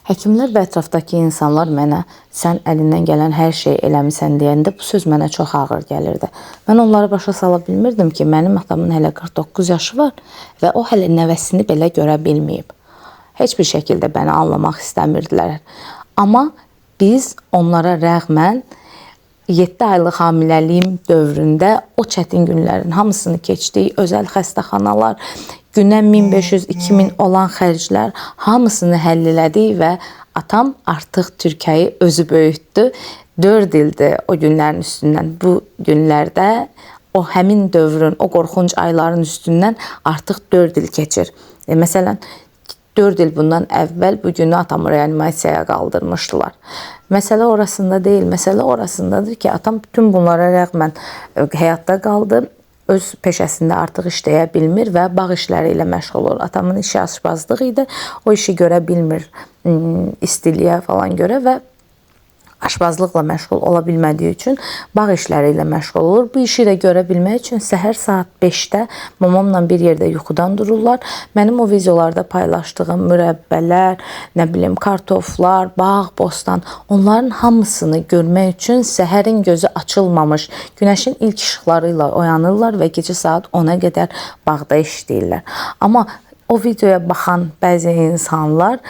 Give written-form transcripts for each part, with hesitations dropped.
Həkimlər və ətrafdakı insanlar mənə sən əlindən gələn hər şeyi eləmisən deyəndə bu söz mənə çox ağır gəlirdi. Mən onları başa sala bilmirdim ki, mənim atamın hələ 49 yaşı var və o hələ nəvəsini belə görə bilməyib. Heç bir şəkildə məni anlamaq istəmirdilər. Amma biz onlara rəğmən 7 aylıq hamiləliyim dövründə o çətin günlərin hamısını keçdik. Özəl xəstəxanalar, günə 1500-2000 olan xərclər hamısını həll elədik və atam artıq Türkiyəyi özü böyütdü. 4 ildir o günlərin üstündən. Bu günlərdə o həmin dövrün, o qorxunc ayların üstündən artıq 4 il keçir. Məsələn, 4 il bundan əvvəl bu günü atamı reanimasiyaya qaldırmışdılar. Məsələ orasında deyil, məsələ orasındadır ki, atam bütün bunlara rəğmən həyatda qaldı. Öz peşəsində artıq işləyə bilmir və bağ işləri ilə məşğul olur. Atamın işi aşbazlıq idi, o işi görə bilmir istiliyə falan görə və aşbazlıqla məşğul ola bilmədiyi üçün bağ işləri ilə məşğul olur. Bu işi də görə bilmək üçün səhər saat 5-də mamamla bir yerdə yuxudan dururlar. Mənim o videolarda paylaşdığım mürəbbələr, nə bilim, kartoflar, bağ, bostan, onların hamısını görmək üçün səhərin gözü açılmamış, günəşin ilk işıqları ilə oyanırlar və gecə saat 10-a qədər bağda işləyirlər. Amma o videoya baxan bəzi insanlar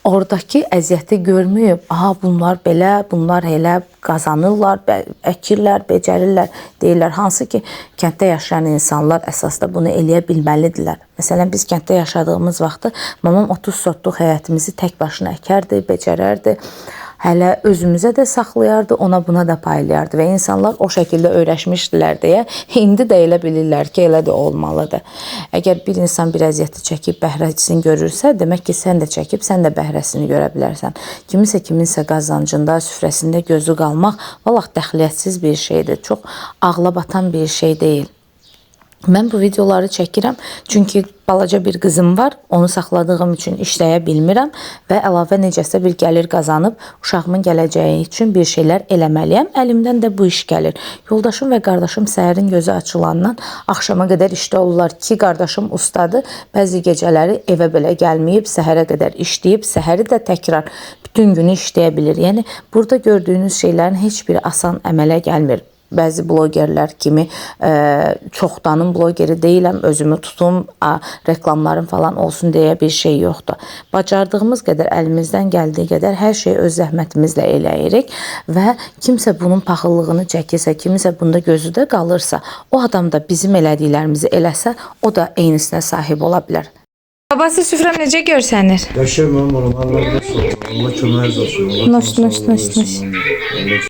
oradakı əziyyəti görməyib, aha bunlar belə, bunlar elə qazanırlar, əkirlər, becərirlər deyirlər. Hansı ki, kənddə yaşayan insanlar əsasda bunu eləyə bilməlidirlər. Məsələn, biz kənddə yaşadığımız vaxtı mamam 30 sotluq həyətimizi tək başına əkərdi, becərərdi. Hələ özümüzə də saxlayardı, ona buna da paylayardı və insanlar o şəkildə öyrəşmişdilər deyə indi də elə bilirlər ki, elə də olmalıdır. Əgər bir insan bir əziyyəti çəkib bəhrəsini görürsə, demək ki, sən də çəkib, sən də bəhrəsini görə bilərsən. Kiminsə qazancında, süfrəsində gözü qalmaq vallah dəxliyyətsiz bir şeydir. Çox ağla batan bir şey deyil. Mən bu videoları çəkirəm, çünki balaca bir qızım var, onu saxladığım üçün işləyə bilmirəm və əlavə necəsə bir gəlir qazanıb uşağımın gələcəyi üçün bir şeylər eləməliyəm. Əlimdən də bu iş gəlir. Yoldaşım və qardaşım səhərin gözü açılandan axşama qədər işdə olurlar ki, qardaşım ustadır. Bəzi gecələri evə belə gəlməyib, səhərə qədər işləyib, səhəri də təkrar bütün günü işləyə bilir. Yəni, burada gördüyünüz şeylərin heç biri asan əmələ gəlmir. Bəzi blogerlər kimi çoxdanın blogeri deyiləm, özümü tutum, reklamlarım falan olsun deyə bir şey yoxdur. Bacardığımız qədər, əlimizdən gəldiyi qədər hər şeyi öz zəhmətimizlə eləyirik və kimsə bunun paxıllığını çəkirsə, kimsə bunda gözü də qalırsa, o adam da bizim elədiklərimizi eləsə, o da eynisinə sahib ola bilər. Babası süfrəm necə görsənir? Yaşamam oğlum, Allah köməyiniz olsun. Noş.